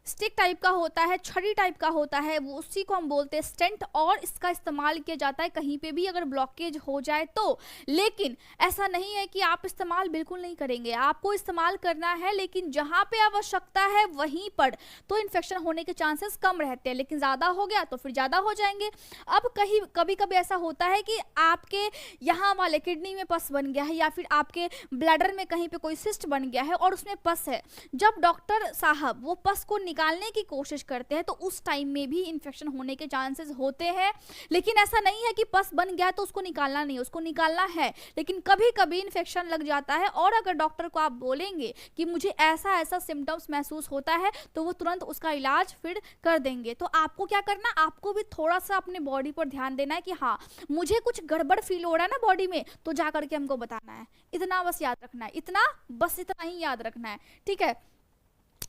स्टिक टाइप का होता है, छड़ी टाइप का होता है, वो उसी को हम बोलते हैं स्टेंट, और इसका इस्तेमाल किया जाता है कहीं पे भी अगर ब्लॉकेज हो जाए तो। लेकिन ऐसा नहीं है कि आप इस्तेमाल बिल्कुल नहीं करेंगे, आपको इस्तेमाल करना है, लेकिन जहाँ पे आवश्यकता है वहीं पर तो इन्फेक्शन होने के चांसेस कम रहते हैं, लेकिन ज़्यादा हो गया तो फिर ज़्यादा हो जाएंगे। अब कभी कभी ऐसा होता है कि आपके यहाँ वाले किडनी में पस बन गया है, या फिर आपके ब्लैडर में कहीं पर कोई सिस्ट बन गया है और उसमें पस है। जब डॉक्टर साहब वो पस को निकालने की कोशिश करते हैं तो उस टाइम में भी इन्फेक्शन होने के चांसेस होते हैं। लेकिन ऐसा नहीं है कि पस बन गया तो उसको निकालना नहीं, उसको निकालना है, लेकिन कभी कभी इन्फेक्शन लग जाता है। और अगर डॉक्टर को आप बोलेंगे कि मुझे ऐसा ऐसा सिम्टम्स महसूस होता है तो वो तुरंत उसका इलाज फिर कर देंगे। तो आपको क्या करना, आपको भी थोड़ा सा अपने बॉडी पर ध्यान देना है कि हाँ मुझे कुछ गड़बड़ फील हो रहा है ना बॉडी में, तो जा करके हमको बताना है। इतना बस याद रखना है, इतना ही याद रखना है, ठीक है।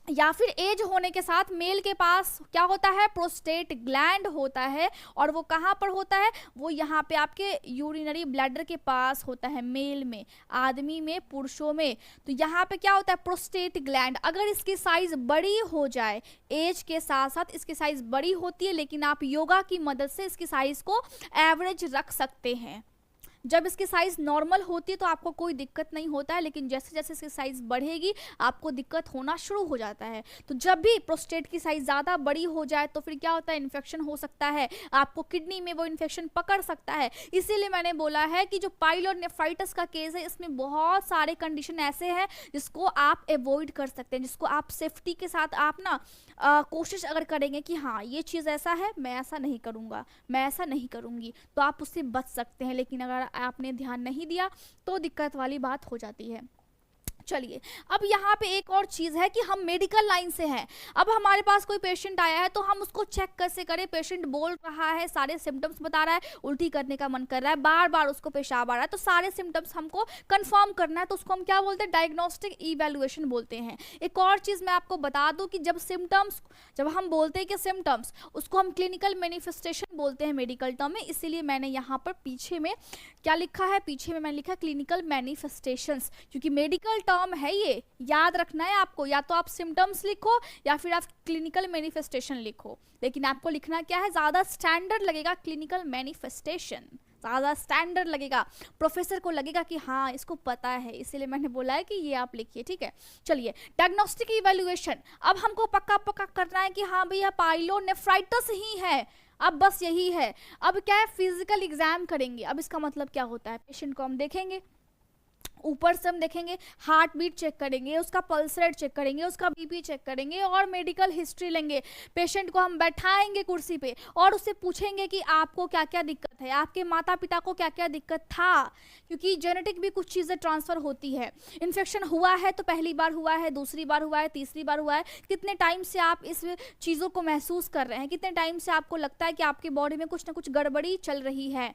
या फिर एज होने के साथ मेल के पास क्या होता है, प्रोस्टेट ग्लैंड होता है, और वो कहाँ पर होता है, वो यहाँ पे आपके यूरिनरी ब्लैडर के पास होता है, मेल में, आदमी में, पुरुषों में। तो यहाँ पे क्या होता है, प्रोस्टेट ग्लैंड। अगर इसकी साइज बड़ी हो जाए, एज के साथ साथ इसकी साइज बड़ी होती है, लेकिन आप योगा की मदद से इसकी साइज को एवरेज रख सकते हैं। जब इसकी साइज़ नॉर्मल होती है तो आपको कोई दिक्कत नहीं होता है, लेकिन जैसे जैसे इसकी साइज़ बढ़ेगी आपको दिक्कत होना शुरू हो जाता है। तो जब भी प्रोस्टेट की साइज़ ज़्यादा बड़ी हो जाए तो फिर क्या होता है, इन्फेक्शन हो सकता है, आपको किडनी में वो इन्फेक्शन पकड़ सकता है। इसीलिए मैंने बोला है कि जो पाइलोनेफ्राइटिस का केस है इसमें बहुत सारे कंडीशन ऐसे हैं जिसको आप अवॉइड कर सकते हैं, जिसको आप सेफ्टी के साथ आप ना कोशिश अगर करेंगे कि हाँ ये चीज़ ऐसा है, मैं ऐसा नहीं करूँगा, मैं ऐसा नहीं करूँगी, तो आप उससे बच सकते हैं। लेकिन अगर आपने ध्यान नहीं दिया तो दिक्कत वाली बात हो जाती है। चलिए, अब यहाँ पे एक और चीज़ है कि हम मेडिकल लाइन से हैं। अब हमारे पास कोई पेशेंट आया है तो हम उसको चेक कैसे करें, पेशेंट बोल रहा है, सारे सिम्टम्स बता रहा है, उल्टी करने का मन कर रहा है, बार बार उसको पेशाब आ रहा है, तो सारे सिम्टम्स हमको कंफर्म करना है, तो उसको हम क्या बोलते हैं, डायग्नोस्टिक इवैल्यूएशन बोलते हैं। एक और चीज़ मैं आपको बता दूं कि जब हम बोलते हैं कि सिम्टम्स, उसको हम क्लिनिकल मैनिफेस्टेशन बोलते हैं मेडिकल टर्म में। इसीलिए मैंने यहाँ पर पीछे में क्या लिखा है, पीछे में मैंने लिखा क्लिनिकल मैनिफेस्टेशंस, क्योंकि मेडिकल टर्म है ये, याद रखना है आपको। या तो आप सिम्टम्स लिखो या फिर आप क्लिनिकल मैनिफेस्टेशन लिखो, लेकिन आपको लिखना क्या है, ज़्यादा स्टैंडर्ड लगेगा क्लिनिकल मैनिफेस्टेशन, ज़्यादा स्टैंडर्ड लगेगा, प्रोफेसर को लगेगा कि हाँ इसको पता है, इसीलिए मैंने बोला है कि ये आप लिखिए, ठीक है। चलिए, डायग्नोस्टिक इवैल्यूएशन, अब हमको पक्का पक्का करना है कि हाँ भैया पाइलोनेफ्राइटिस ही है, अब बस यही है। अब क्या है, फिजिकल एग्जाम करेंगे। अब इसका मतलब क्या होता है, पेशेंट को हम देखेंगे, ऊपर से हम देखेंगे, हार्ट बीट चेक करेंगे, उसका पल्स रेट चेक करेंगे, उसका बीपी चेक करेंगे और मेडिकल हिस्ट्री लेंगे। पेशेंट को हम बैठाएंगे कुर्सी पे और उससे पूछेंगे कि आपको क्या क्या दिक्कत है, आपके माता पिता को क्या क्या दिक्कत था, क्योंकि जेनेटिक भी कुछ चीज़ें ट्रांसफ़र होती है। इन्फेक्शन हुआ है तो पहली बार हुआ है, दूसरी बार हुआ है, तीसरी बार हुआ है, कितने टाइम से आप इस चीज़ों को महसूस कर रहे हैं, कितने टाइम से आपको लगता है कि आपकी बॉडी में कुछ ना कुछ गड़बड़ी चल रही है,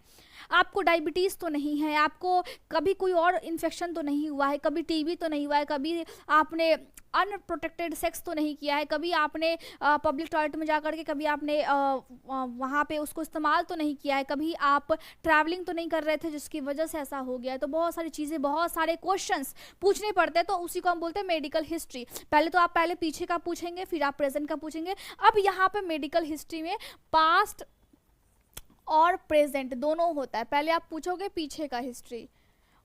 आपको डायबिटीज़ तो नहीं है, आपको कभी कोई और इन्फेक्शन तो नहीं हुआ है, कभी टीबी तो नहीं हुआ है, कभी आपने अनप्रोटेक्टेड सेक्स तो नहीं किया है, कभी आपने पब्लिक टॉयलेट में जाकर के कभी आपने वहाँ पे उसको इस्तेमाल तो नहीं किया है, कभी आप ट्रैवलिंग तो नहीं कर रहे थे जिसकी वजह से ऐसा हो गया है। तो बहुत सारी चीज़ें, बहुत सारे क्वेश्चंस पूछने पड़ते हैं, तो उसी को हम बोलते हैं मेडिकल हिस्ट्री। पहले तो आप पहले पीछे का पूछेंगे, फिर आप प्रेजेंट का पूछेंगे। अब यहाँ पे मेडिकल हिस्ट्री में पास्ट और प्रेजेंट दोनों होता है। पहले आप पूछोगे पीछे का हिस्ट्री,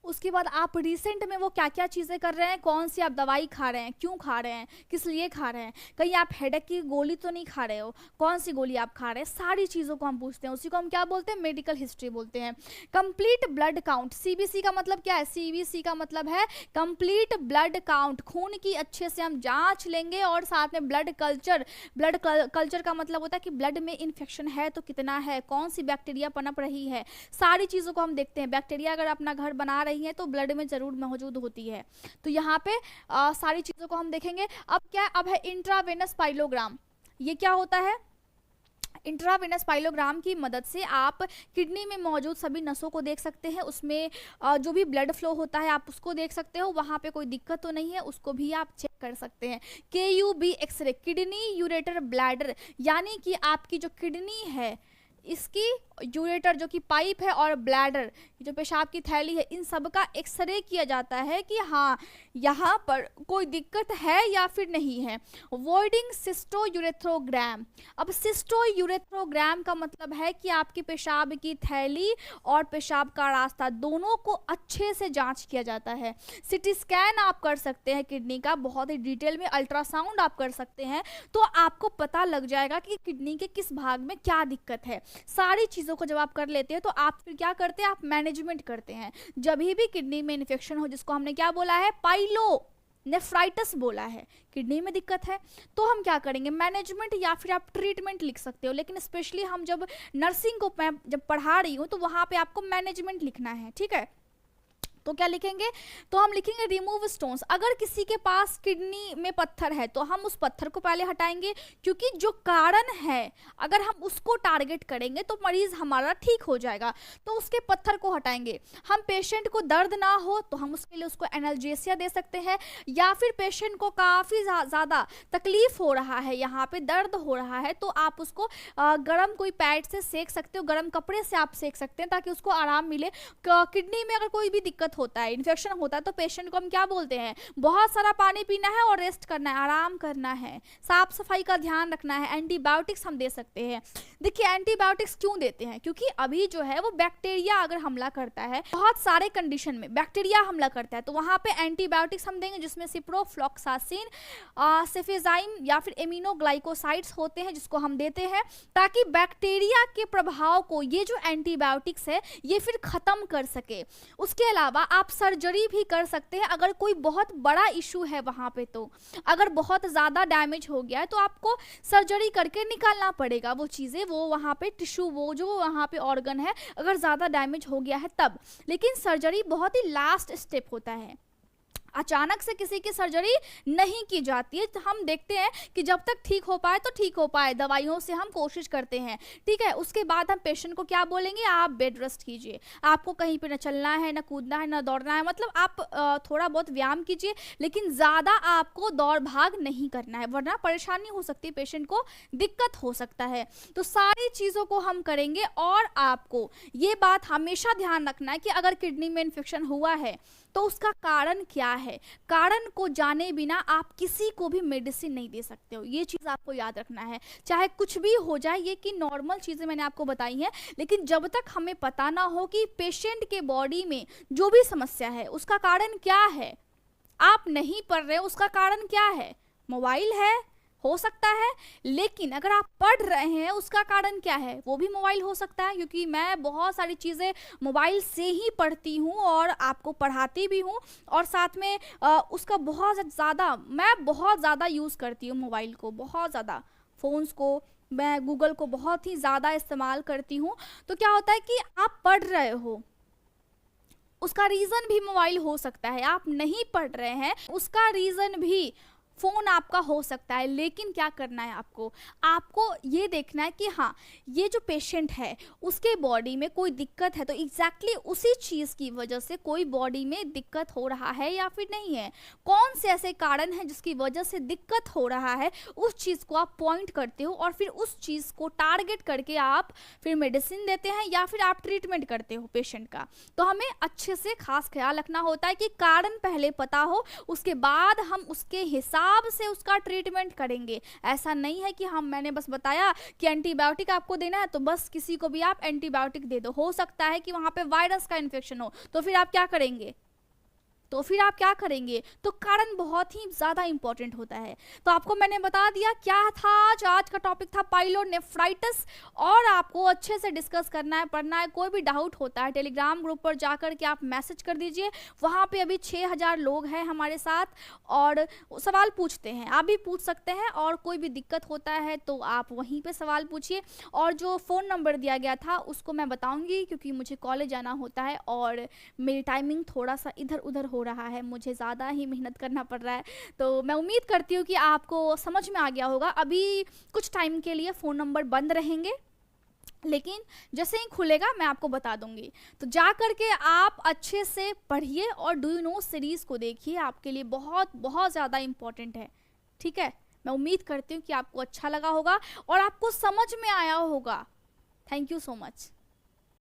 उसके बाद आप रिसेंट में वो क्या क्या चीज़ें कर रहे हैं, कौन सी आप दवाई खा रहे हैं, क्यों खा रहे हैं, किस लिए खा रहे हैं, कहीं आप हेडेक की गोली तो नहीं खा रहे हो, कौन सी गोली आप खा रहे हैं, सारी चीज़ों को हम पूछते हैं। उसी को हम क्या बोलते हैं, मेडिकल हिस्ट्री बोलते हैं। कंप्लीट ब्लड काउंट, सीबीसी का मतलब क्या है, सीबीसी का मतलब है कंप्लीट ब्लड काउंट, खून की अच्छे से हम जाँच लेंगे और साथ में ब्लड कल्चर। ब्लड कल्चर का मतलब होता है कि ब्लड में इन्फेक्शन है तो कितना है, कौन सी बैक्टीरिया पनप रही है, सारी चीज़ों को हम देखते हैं। बैक्टीरिया अगर अपना घर बना रही है तो ब्लड में जरूर मौजूद होती है, तो यहाँ पे सारी चीज़ों को हम देखेंगे। अब क्या, अब है इंट्रावेनस पाइलोग्राम। ये क्या होता है, इंट्रावेनस पाइलोग्राम की मदद से आप किडनी में मौजूद सभी नसों को देख सकते हैं, उसमें जो भी ब्लड फ्लो होता है आप उसको देख सकते हो, वहाँ पे कोई दिक्कत तो नहीं है, उसको भी आप चेक कर सकते हैं। KUB X-ray, kidney ureter bladder, यानी कि आपकी जो किडनी है इसकी यूरेटर जो कि पाइप है और ब्लैडर जो पेशाब की थैली है, इन सब का एक्सरे किया जाता है कि हाँ यहाँ पर कोई दिक्कत है या फिर नहीं है। वॉइडिंग सिस्टोयूरेथ्रोग्राम, अब सिस्टोयूरेथ्रोग्राम का मतलब है कि आपकी पेशाब की थैली और पेशाब का रास्ता दोनों को अच्छे से जांच किया जाता है। सिटी स्कैन आप कर सकते हैं किडनी का, बहुत ही डिटेल में अल्ट्रासाउंड आप कर सकते हैं, तो आपको पता लग जाएगा कि किडनी के किस भाग में क्या दिक्कत है। सारी चीज़ों को जब आप कर लेते हैं तो आप फिर क्या करते हैं, आप मैनेजमेंट करते हैं। जब भी किडनी में इन्फेक्शन हो, जिसको हमने क्या बोला है, पाइलोनेफ्राइटिस बोला है, किडनी में दिक्कत है, तो हम क्या करेंगे, मैनेजमेंट या फिर आप ट्रीटमेंट लिख सकते हो। लेकिन स्पेशली हम जब नर्सिंग को मैं जब पढ़ा रही हूँ तो वहाँ पे आपको मैनेजमेंट लिखना है, ठीक है। तो क्या लिखेंगे, तो हम लिखेंगे रिमूव स्टोन्स। अगर किसी के पास किडनी में पत्थर है तो हम उस पत्थर को पहले हटाएंगे, क्योंकि जो कारण है अगर हम उसको टारगेट करेंगे तो मरीज हमारा ठीक हो जाएगा, तो उसके पत्थर को हटाएंगे। हम पेशेंट को दर्द ना हो तो हम उसके लिए उसको एनाल्जेसिया दे सकते हैं, या फिर पेशेंट को काफ़ी ज़्यादा तकलीफ हो रहा है, यहाँ पे दर्द हो रहा है, तो आप उसको गर्म कोई पैड से सेक सकते हो, गर्म कपड़े से आप सेक सकते हैं ताकि उसको आराम मिले। किडनी में अगर कोई भी दिक्कत दिक्कत होता है, इन्फेक्शन होता है, तो पेशेंट को हम क्या बोलते हैं, बहुत सारा पानी पीना है और रेस्ट करना है, आराम करना है, साफ सफाई का ध्यान रखना है, एंटीबायोटिक्स हम दे सकते हैं। देखिए एंटीबायोटिक्स क्यों देते हैं, क्योंकि अभी जो है वो बैक्टीरिया अगर हमला करता है, बहुत सारे कंडीशन में बैक्टीरिया हमला करता है, तो वहां पे एंटीबायोटिक्स हम देंगे जिसमें सिप्रोफ्लॉक्सासिन, सेफेजाइम या फिर एमिनोग्लाइकोसाइड्स होते हैं, जिसको हम देते हैं ताकि बैक्टीरिया के प्रभाव को ये जो एंटीबायोटिक्स है ये फिर खत्म कर सके। उसके अलावा आप सर्जरी भी कर सकते हैं अगर कोई बहुत बड़ा इशू है वहां पे, तो अगर बहुत ज्यादा डैमेज हो गया है तो आपको सर्जरी करके निकालना पड़ेगा वो चीजें, वो वहां पे टिश्यू, वो जो वहां पे ऑर्गन है अगर ज्यादा डैमेज हो गया है तब। लेकिन सर्जरी बहुत ही लास्ट स्टेप होता है, अचानक से किसी की सर्जरी नहीं की जाती है। तो हम देखते हैं कि जब तक ठीक हो पाए तो ठीक हो पाए, दवाइयों से हम कोशिश करते हैं, ठीक है। उसके बाद हम पेशेंट को क्या बोलेंगे, आप बेड रेस्ट कीजिए, आपको कहीं पे ना चलना है, ना कूदना है, ना दौड़ना है, मतलब आप थोड़ा बहुत व्यायाम कीजिए, लेकिन ज़्यादा आपको दौड़ भाग नहीं करना है, वरना परेशानी हो सकती है, पेशेंट को दिक्कत हो सकता है। तो सारी चीज़ों को हम करेंगे। और आपको ये बात हमेशा ध्यान रखना है कि अगर किडनी में इन्फेक्शन हुआ है तो उसका कारण क्या है, कारण को जाने बिना आप किसी को भी मेडिसिन नहीं दे सकते हो, ये चीज़ आपको याद रखना है। चाहे कुछ भी हो जाए, ये कि नॉर्मल चीज़ें मैंने आपको बताई हैं, लेकिन जब तक हमें पता ना हो कि पेशेंट के बॉडी में जो भी समस्या है उसका कारण क्या है, आप नहीं पढ़ रहे हो उसका कारण क्या है, मोबाइल है हो सकता है, लेकिन अगर आप पढ़ रहे हैं उसका कारण क्या है, वो भी मोबाइल हो सकता है, क्योंकि मैं बहुत सारी चीज़ें मोबाइल से ही पढ़ती हूँ और आपको पढ़ाती भी हूँ, और साथ में उसका मैं बहुत ज़्यादा यूज़ करती हूँ मोबाइल को, बहुत ज़्यादा फ़ोन्स को, मैं गूगल को बहुत ही ज़्यादा इस्तेमाल करती हूँ। तो क्या होता है कि आप पढ़ रहे हो, उसका रीज़न भी मोबाइल हो सकता है, आप नहीं पढ़ रहे हैं उसका रीज़न भी फ़ोन आपका हो सकता है। लेकिन क्या करना है आपको, आपको ये देखना है कि हाँ, ये जो पेशेंट है उसके बॉडी में कोई दिक्कत है तो एग्जैक्टली उसी चीज़ की वजह से कोई बॉडी में दिक्कत हो रहा है या फिर नहीं है, कौन से ऐसे कारण हैं जिसकी वजह से दिक्कत हो रहा है, उस चीज़ को आप पॉइंट करते हो और फिर उस चीज़ को टारगेट करके आप फिर मेडिसिन देते हैं या फिर आप ट्रीटमेंट करते हो पेशेंट का। तो हमें अच्छे से खास ख्याल रखना होता है कि कारण पहले पता हो, उसके बाद हम उसके हिसाब से उसका ट्रीटमेंट करेंगे। ऐसा नहीं है कि मैंने बस बताया कि एंटीबायोटिक आपको देना है तो बस किसी को भी आप एंटीबायोटिक दे दो। हो सकता है कि वहां पे वायरस का इन्फेक्शन हो, तो फिर आप क्या करेंगे, तो कारण बहुत ही ज़्यादा इंपॉर्टेंट होता है। तो आपको मैंने बता दिया क्या था आज का टॉपिक था पाइलोनेफ्राइटिस, और आपको अच्छे से डिस्कस करना है, पढ़ना है। कोई भी डाउट होता है टेलीग्राम ग्रुप पर जाकर के आप मैसेज कर दीजिए, वहाँ पे अभी 6000 लोग हैं हमारे साथ और सवाल पूछते हैं, आप भी पूछ सकते हैं, और कोई भी दिक्कत होता है तो आप वहीं पर सवाल पूछिए। और जो फ़ोन नंबर दिया गया था उसको मैं बताऊँगी, क्योंकि मुझे कॉलेज जाना होता है और मेरी टाइमिंग थोड़ा सा इधर उधर हो रहा है, मुझे ज़्यादा ही मेहनत करना पड़ रहा है। तो मैं उम्मीद करती हूँ कि आपको समझ में आ गया होगा। अभी कुछ टाइम के लिए फ़ोन नंबर बंद रहेंगे, लेकिन जैसे ही खुलेगा मैं आपको बता दूंगी। तो जा करके आप अच्छे से पढ़िए और डू यू नो सीरीज़ को देखिए, आपके लिए बहुत बहुत ज़्यादा इम्पॉर्टेंट है, ठीक है। मैं उम्मीद करती हूँ कि आपको अच्छा लगा होगा और आपको समझ में आया होगा। Thank you so much.